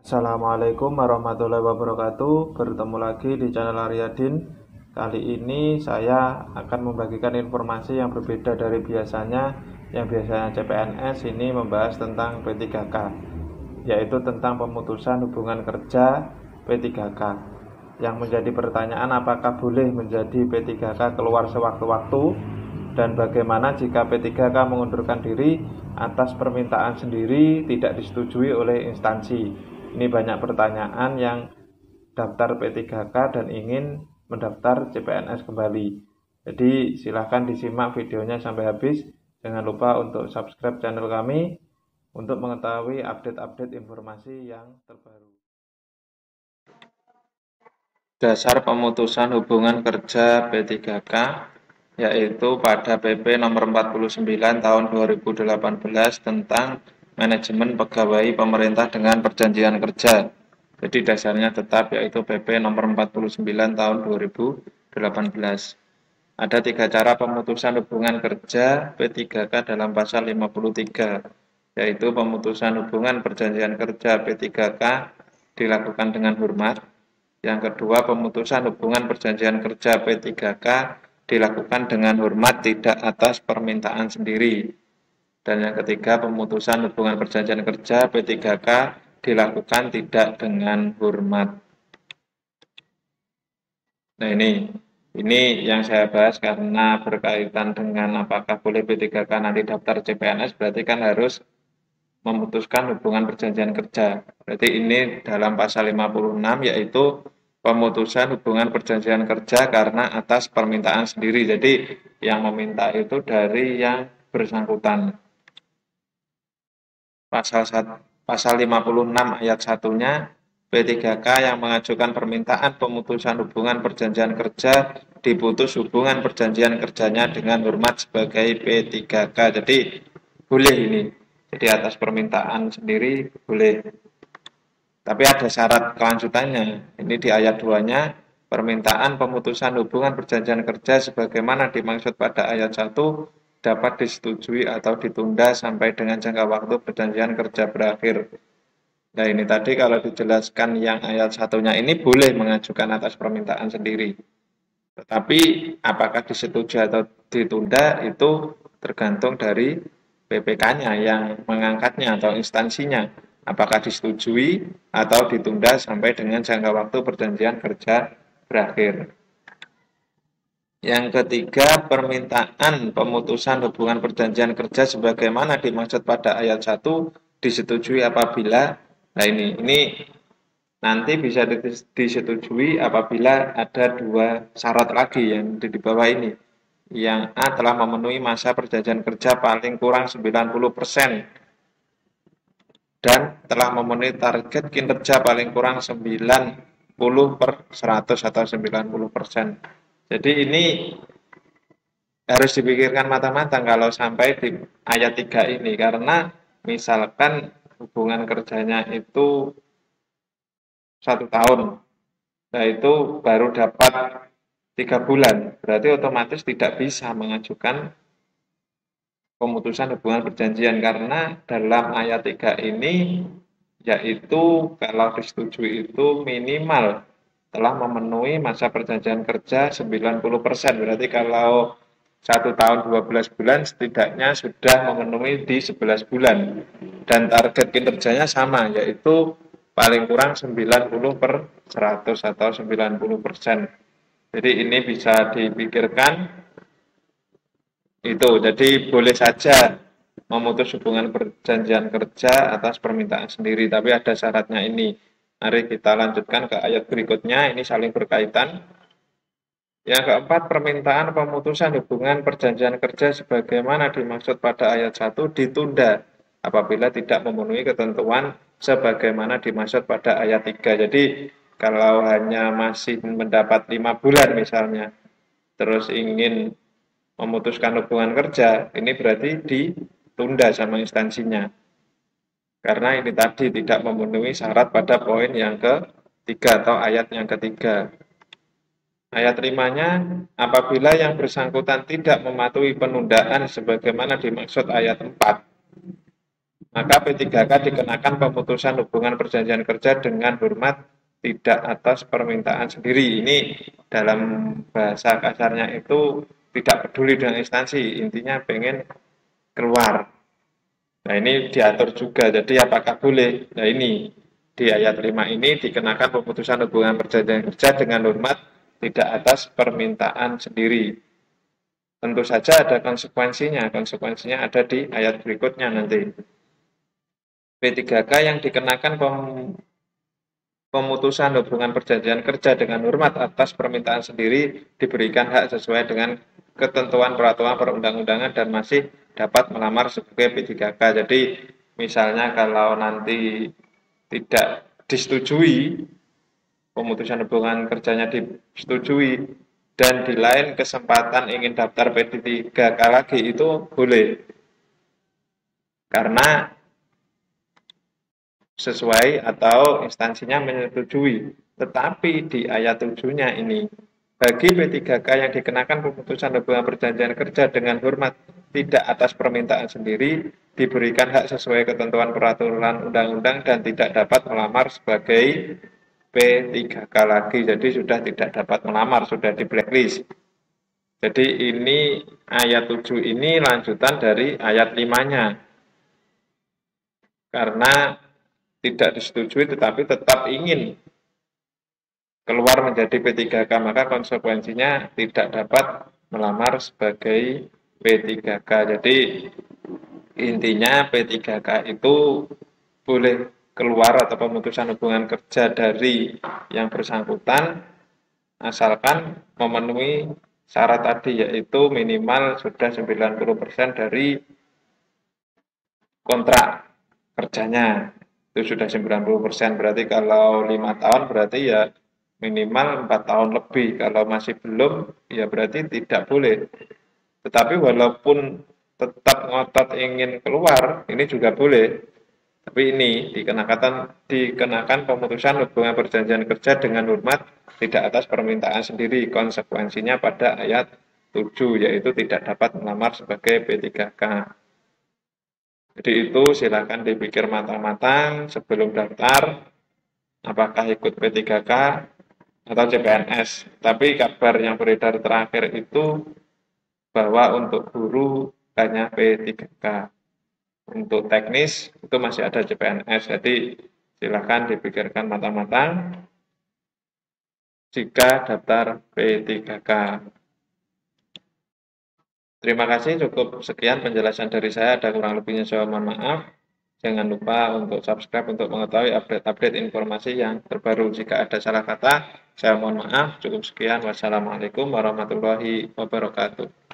Assalamualaikum warahmatullahi wabarakatuh. Bertemu lagi di channel Aryadin. Kali ini saya akan membagikan informasi yang berbeda dari biasanya. Yang biasanya CPNS ini membahas tentang P3K, yaitu tentang pemutusan hubungan kerja P3K. Yang menjadi pertanyaan, apakah boleh menjadi P3K keluar sewaktu-waktu, dan bagaimana jika P3K mengundurkan diri atas permintaan sendiri tidak disetujui oleh instansi. Ini banyak pertanyaan yang daftar P3K dan ingin mendaftar CPNS kembali. Jadi silahkan disimak videonya sampai habis. Jangan lupa untuk subscribe channel kami untuk mengetahui update-update informasi yang terbaru. Dasar pemutusan hubungan kerja P3K yaitu pada PP nomor 49 tahun 2018 tentang manajemen pegawai pemerintah dengan perjanjian kerja. Jadi dasarnya tetap yaitu PP nomor 49 tahun 2018. Ada 3 cara pemutusan hubungan kerja P3K dalam pasal 53, yaitu pemutusan hubungan perjanjian kerja P3K dilakukan dengan hormat. Yang kedua, pemutusan hubungan perjanjian kerja P3K dilakukan dengan hormat tidak atas permintaan sendiri. Dan yang ketiga, pemutusan hubungan perjanjian kerja P3K dilakukan tidak dengan hormat. Nah, ini yang saya bahas karena berkaitan dengan apakah boleh P3K nanti daftar CPNS, berarti kan harus memutuskan hubungan perjanjian kerja. Berarti ini dalam pasal 56 yaitu pemutusan hubungan perjanjian kerja karena atas permintaan sendiri. Jadi yang meminta itu dari yang bersangkutan. Pasal 56 ayat 1-nya, P3K yang mengajukan permintaan pemutusan hubungan perjanjian kerja diputus hubungan perjanjian kerjanya dengan hormat sebagai P3K. Jadi boleh ini. Jadi atas permintaan sendiri boleh. Tapi ada syarat kelanjutannya. Ini di ayat 2-nya, permintaan pemutusan hubungan perjanjian kerja sebagaimana dimaksud pada ayat 1 dapat disetujui atau ditunda sampai dengan jangka waktu perjanjian kerja berakhir. Nah, ini tadi kalau dijelaskan yang ayat 1-nya ini boleh mengajukan atas permintaan sendiri. Tetapi apakah disetujui atau ditunda itu tergantung dari PPK-nya yang mengangkatnya atau instansinya. Apakah disetujui atau ditunda sampai dengan jangka waktu perjanjian kerja berakhir. Yang ketiga, permintaan pemutusan hubungan perjanjian kerja sebagaimana dimaksud pada ayat 1 disetujui apabila, nah ini nanti bisa disetujui apabila ada 2 syarat lagi yang di bawah ini. Yang A telah memenuhi masa perjanjian kerja paling kurang 90% dan telah memenuhi target kinerja paling kurang 90/100 atau 90%. Jadi ini harus dipikirkan matang-matang kalau sampai di ayat 3 ini, karena misalkan hubungan kerjanya itu 1 tahun, nah itu baru dapat 3 bulan, berarti otomatis tidak bisa mengajukan pemutusan hubungan perjanjian, karena dalam ayat 3 ini yaitu kalau disetujui itu minimal telah memenuhi masa perjanjian kerja 90%, berarti kalau 1 tahun 12 bulan setidaknya sudah memenuhi di 11 bulan dan target kinerjanya sama yaitu paling kurang 90/100 atau 90%. Jadi ini bisa dipikirkan itu. Jadi boleh saja memutus hubungan perjanjian kerja atas permintaan sendiri, tapi ada syaratnya ini. Mari kita lanjutkan ke ayat berikutnya, ini saling berkaitan. Yang keempat, permintaan pemutusan hubungan perjanjian kerja sebagaimana dimaksud pada ayat 1 ditunda apabila tidak memenuhi ketentuan sebagaimana dimaksud pada ayat 3. Jadi kalau hanya masih mendapat 5 bulan misalnya, terus ingin memutuskan hubungan kerja, ini berarti ditunda sama instansinya. Karena ini tadi tidak memenuhi syarat pada poin yang ketiga atau ayat yang ketiga. Ayat 5-nya, apabila yang bersangkutan tidak mematuhi penundaan sebagaimana dimaksud ayat 4. maka P3K dikenakan pemutusan hubungan perjanjian kerja dengan hormat tidak atas permintaan sendiri. Ini dalam bahasa kasarnya itu tidak peduli dengan instansi, intinya pengen keluar. Nah ini diatur juga, jadi apakah boleh? Nah ini di ayat 5 ini dikenakan pemutusan hubungan perjanjian kerja dengan hormat tidak atas permintaan sendiri. Tentu saja ada konsekuensinya ada di ayat berikutnya nanti. P3K yang dikenakan pemutusan hubungan perjanjian kerja dengan hormat atas permintaan sendiri diberikan hak sesuai dengan ketentuan peraturan perundang-undangan dan masih dapat melamar sebagai P3K. Jadi misalnya kalau nanti tidak disetujui, pemutusan hubungan kerjanya disetujui, dan di lain kesempatan ingin daftar P3K lagi itu boleh. Karena sesuai atau instansinya menyetujui. Tetapi di ayat 7-nya ini, bagi P3K yang dikenakan pemutusan hubungan perjanjian kerja dengan hormat tidak atas permintaan sendiri, diberikan hak sesuai ketentuan peraturan undang-undang dan tidak dapat melamar sebagai P3K lagi. Jadi sudah tidak dapat melamar, sudah di blacklist. Jadi ini ayat 7 ini lanjutan dari ayat 5-nya. Karena tidak disetujui tetapi tetap ingin keluar menjadi P3K, maka konsekuensinya tidak dapat melamar sebagai P3K. Jadi intinya P3K itu boleh keluar atau pemutusan hubungan kerja dari yang bersangkutan asalkan memenuhi syarat tadi, yaitu minimal sudah 90% dari kontrak kerjanya. Itu sudah 90%, berarti kalau 5 tahun berarti ya minimal 4 tahun lebih. Kalau masih belum ya berarti tidak boleh. Tetapi walaupun tetap ngotot ingin keluar, ini juga boleh. Tapi ini dikenakan pemutusan hubungan perjanjian kerja dengan hormat tidak atas permintaan sendiri. Konsekuensinya pada ayat 7 yaitu tidak dapat melamar sebagai P3K. Jadi itu silakan dipikir matang-matang sebelum daftar apakah ikut P3K atau CPNS. Tapi kabar yang beredar terakhir itu bahwa untuk guru hanya P3K. Untuk teknis itu masih ada CPNS. Jadi silakan dipikirkan matang-matang jika daftar P3K. Terima kasih, cukup sekian penjelasan dari saya, ada kurang lebihnya saya mohon maaf. Jangan lupa untuk subscribe untuk mengetahui update-update informasi yang terbaru. Jika ada salah kata, saya mohon maaf. Cukup sekian. Wassalamualaikum warahmatullahi wabarakatuh.